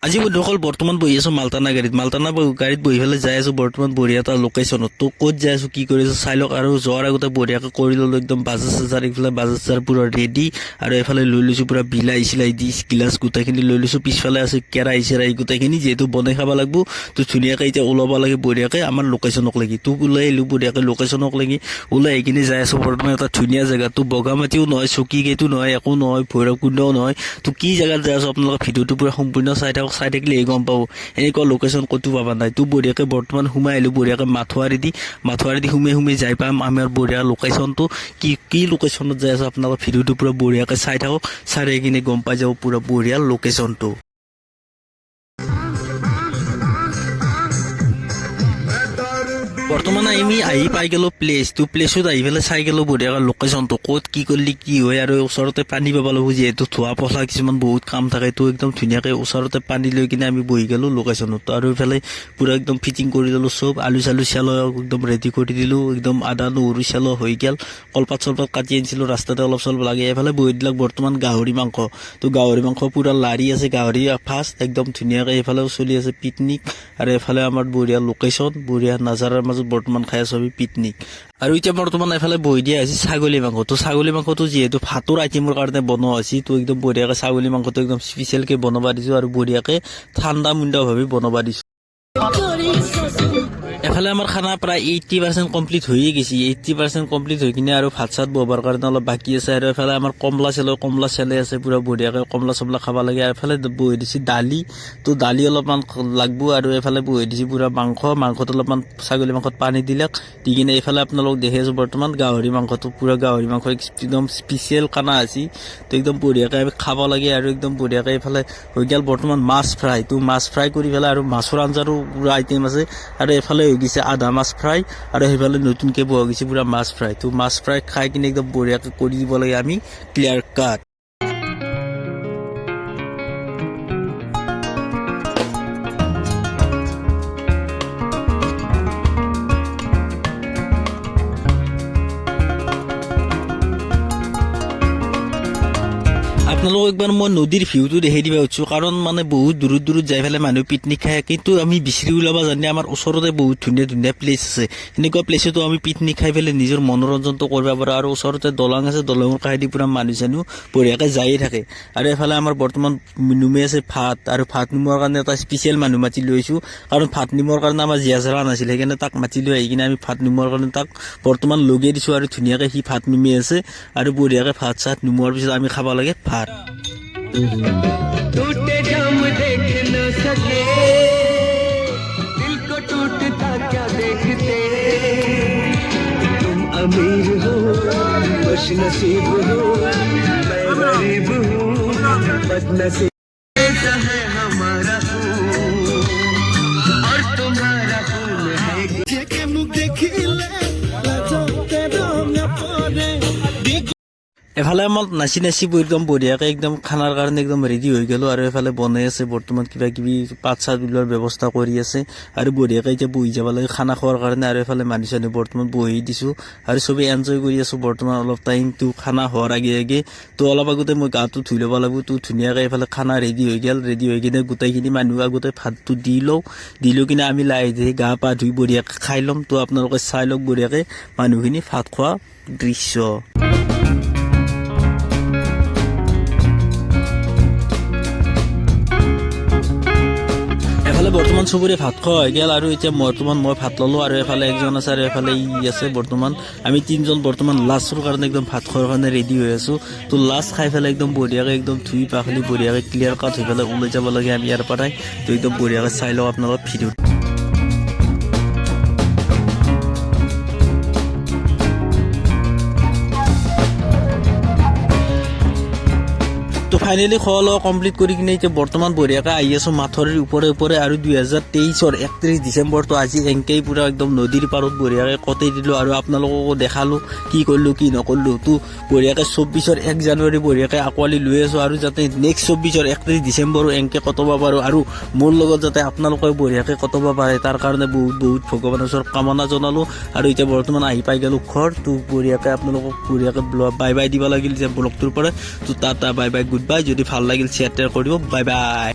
আজি বন্ধুসকল বৰ্তমান বহি আছো মালটানা গাড়ীত বহি পেলাই যাই আছো বৰ্তমান বঢ়িয়া এটা লোকেশ্যনত। তো ক'ত যাই আছো কি কৰি আছো চাই লওক। আৰু যোৱাৰ আগতে বঢ়িয়াকৈ কৰি ললো একদম বাজাজ চাৰ্জাৰ, এইফালে বাজাজ চাৰ্জাৰ পুৰা ৰেডি। আৰু এইফালে লৈ লৈছো পুৰা বিলাহী চিলাই দি গিলাচ গোটেইখিনি লৈ লৈছো। পিছফালে আছে কেৰাহী চেৰাহী গোটেইখিনি, যিহেতু বনাই খাব লাগিব। তো ধুনীয়াকৈ এতিয়া ওলাব লাগে বঢ়িয়াকৈ আমাৰ লোকেশ্যনক লাগি। তোক ওলাই আহিলো বঢ়িয়াকৈ লোকেশ্যনক লাগি। ওলাই আহি কিনে যাই আছো বৰ্তমান এটা ধুনীয়া জেগা। তো বগামাটিও নহয়, চকী গেটো নহয়, একো নহয়, ভৈৰৱকুণ্ডও নহয়। তো কি জেগাত যাই আছো আপোনালোকে ভিডিঅ'টো পুৰা সম্পূৰ্ণ চাই থাকিলে গম পাব। এনেকুৱা লোকেশ্যন ক'তো পাবা নাই। তো বঢ়িয়াকৈ বৰ্তমান সোমাই আহিলো বঢ়িয়াকৈ মাথোৱাৰী দি সোমাই যাই পাম আমাৰ বঢ়িয়া লোকেশ্যনটো। কি লোকেশ্যনত যাই আছো আপোনালোকে ভিডিঅ'টো পুৰা বঢ়িয়াকৈ চাই থাকক। চাই কিনে গম পাই যাব পুৰা বঢ়িয়া লোকেশ্যনটো। বৰ্তমান আমি আহি পাই গেলো প্লেচত আহি পেলাই চাই গেলো বঢ়িয়াকৈ লোকেশ্যনটো ক'ত কি কৰিলে কি হয়। আৰু ওচৰতে পানী পাব লাগিব, যিহেতু ধোৱা পখলা কিছুমান বহুত কাম থাকে। তো একদম ধুনীয়াকৈ ওচৰতে পানী লৈ কিনে আমি বহি গেলো লোকেশ্যনত। আৰু এইফালে পুৰা একদম ফিটিং কৰি দিলো চব, আলু চালু চেলো একদম ৰেডি কৰি দিলো। একদম আদা নহৰু চেলো হৈ গেল, কলপাত চলপাত কাটি আনিছিলো, ৰাস্তাতে অলপ চলপ লাগে। এইফালে বহি দিলাক বৰ্তমান গাহৰি মাংস। তো গাহৰি মাংস পুৰা লাৰি আছে, গাহৰি ফাৰ্ষ্ট একদম ধুনীয়াকৈ। এইফালেও চলি আছে পিকনিক। আৰু এইফালে আমাৰ বঢ়িয়া লোকেশ্যন, বঢ়িয়া নাজাৰাৰ মাজত বৰ্তমান খাই আছো আমি পিকনিক। আৰু এতিয়া বৰ্তমান এইফালে বহি দিয়া হৈছে ছাগলী মাংস। তো ছাগলী মাংসটো যিহেতু ভাতৰ আইটেমৰ কাৰণে বনোৱা হৈছে, তো একদম বঢ়িয়াকৈ ছাগলী মাংসটো একদম স্পেচিয়েলকৈ বনাব দিছো। আৰু বঢ়িয়াকৈ ঠাণ্ডা মুণ্ডাভাৱে বনাব দিছো। এফালে আমাৰ খানা প্ৰায় 80% কমপ্লিট হৈয়ে গৈছে। 80% কমপ্লিট হৈ কিনে আৰু ভাত চাত বহাবৰ কাৰণে অলপ বাকী আছে। আৰু এফালে আমাৰ কমলা চেলে আছে পুৰা বঢ়িয়াকৈ, কমলা চমলা খাব লাগে। আৰু এফালে বহি দিছে দালি। তো দালি অলপমান লাগব। আৰু এফালে বহি দিছে পুৰা মাংসত অলপমান ছাগলী মাংসত পানী দিলাক দি কিনে এইফালে আপোনালোক দেখি আছো বৰ্তমান গাহৰি মাংসটো, পুৰা গাহৰি মাংস একদম স্পেচিয়েল খানা আছে। তো একদম বঢ়িয়াকৈ আমি খাব লাগে। আৰু একদম বঢ়িয়াকৈ এইফালে হৈ গ'ল বৰ্তমান মাছ ফ্ৰাই। তো মাছ ফ্ৰাই কৰি পেলাই আৰু মাছৰ আঞ্জাৰো পুৰা আইটেম আছে। আৰু এইফালে হৈ গৈছে আদা মাছ ফ্ৰাই। আৰু সেইফালে নতুনকৈ বহা গৈছে পুৰা মাছ ফ্ৰাই। তো মাছ ফ্ৰাই খাই কিনে একদম বঢ়িয়াকৈ কৰি দিব লাগে আমি ক্লিয়াৰ কাট। আপোনালোকক একবাৰ মই নদীৰ ভিউটো দেখাই দিব খুজিছোঁ, কাৰণ মানে বহুত দূৰত যাই পেলাই মানুহ পিকনিক খায়। কিন্তু আমি বিচাৰি ওলাব জানে আমাৰ ওচৰতে বহুত ধুনীয়া প্লেচ আছে। এনেকুৱা প্লেচতো আমি পিকনিক খাই পেলাই নিজৰ মনোৰঞ্জনটো কৰিব পাৰোঁ। আৰু ওচৰতে দলং আছে, দলঙৰ কাষেদি পুৰা মানুহ চানুহ বঢ়িয়াকৈ যায়ে থাকে। আৰু এফালে আমাৰ বৰ্তমান নুমে আছে ভাত। আৰু ভাত নিমোৱাৰ কাৰণে এটা স্পেচিয়েল মানুহ মাতি লৈছোঁ, কাৰণ ভাত নিমোৱাৰ কাৰণে আমাৰ জীয়াজৰা নাছিল, সেইকাৰণে তাক মাতি লৈ আহি কিনে আমি ভাত নিমোৱাৰ কাৰণে তাক বৰ্তমান লগাই দিছোঁ। আৰু ধুনীয়াকৈ সি ভাত নুমি আছে। আৰু বঢ়িয়াকৈ ভাত চাত নুমোৱাৰ পিছত আমি খাব লাগে ভাত। टूटे जाम देख न सके, दिल को टूटता क्या देखते। तुम अमीर हो खुश नसीब हो, मैं गरीब हूँ बदनसीब। ऐसा है हमारा खून और तुम्हारा खून है। এফালে আমাৰ নাচি একদম বঢ়িয়াকৈ একদম খানাৰ কাৰণে একদম ৰেডি হৈ গ'লো। আৰু এফালে বনাই আছে বৰ্তমান কিবা কিবি পাত চাত ওলোৱাৰ ব্যৱস্থা কৰি আছে। আৰু বঢ়িয়াকৈ এতিয়া বহি যাব লাগে খানা খোৱাৰ কাৰণে। আৰু এফালে মানুহ চানুহ বৰ্তমান বহি দিছোঁ। আৰু চবেই এনজয় কৰি আছোঁ বৰ্তমান অলপ টাইমটো খানা হোৱাৰ আগে। তো অলপ আগতে মই গাটো ধুই ল'ব লাগিব। তো ধুনীয়াকৈ এইফালে খানা ৰেডি হৈ গ'ল। ৰেডি হৈ কিনে গোটেইখিনি মানুহ আগতে ভাতটো দি লৈ কিনে আমি লাহে ধীৰে গা পা ধুই বঢ়িয়াকৈ খাই ল'ম। তো আপোনালোকে চাই লওক বঢ়িয়াকৈ মানুহখিনি ভাত খোৱা দৃশ্য। বৰ্তমান চবৰে ভাত খোৱা হৈ গ'ল। আৰু এতিয়া বৰ্তমান মই ভাত ল'লোঁ। আৰু এফালে একজন আছে, আৰু এফালে ই আছে। বৰ্তমান আমি তিনিজন বৰ্তমান লাষ্টৰ কাৰণে একদম ভাত খোৱাৰ কাৰণে ৰেডি হৈ আছোঁ। তো লাষ্ট খাই পেলাই একদম বঢ়িয়াকৈ একদম ধুই পাখলি বঢ়িয়াকৈ ক্লিয়াৰ কাট হৈ পেলাই ওলাই যাব লাগে আমি ইয়াৰ পৰাই। তো একদম বঢ়িয়াকৈ চাই লওঁ আপোনালোক ভিডিঅ'ত। তো ফাইনেলি খোৱা লোৱা কমপ্লিট কৰি কিনে এতিয়া বৰ্তমান বঢ়িয়াকৈ আহি আছোঁ মাথৰিৰ ওপৰে। আৰু 2023 31 ডিচেম্বৰটো আজি এনেকেই পুৰা একদম নদীৰ পাৰত বঢ়িয়াকৈ কটাই দিলোঁ। আৰু আপোনালোককো দেখালোঁ কি কৰিলোঁ কি নকৰিলোঁ। তো বঢ়িয়াকৈ 24 1 জানুৱাৰী বঢ়িয়াকৈ আঁকোৱালি লৈ আছোঁ। আৰু যাতে নেক্সট 24 31 ডিচেম্বৰো এনেকৈ কটাব পাৰোঁ। আৰু মোৰ লগত যাতে আপোনালোকে বঢ়িয়াকৈ কটাব পাৰে, তাৰ কাৰণে বহুত ভগৱানৰ ওচৰত কামনা জনালোঁ। আৰু এতিয়া বৰ্তমান আহি পাই গ'লোঁ ঘৰ। তো বঢ়িয়াকৈ আপোনালোকক বঢ়িয়াকৈ বাই দিব লাগিল যে ব্লগটোৰ পৰা। তো tata bye bye good bye. যদি ভাল লাগিল শ্বেয়াৰ কৰিব। Bye bye.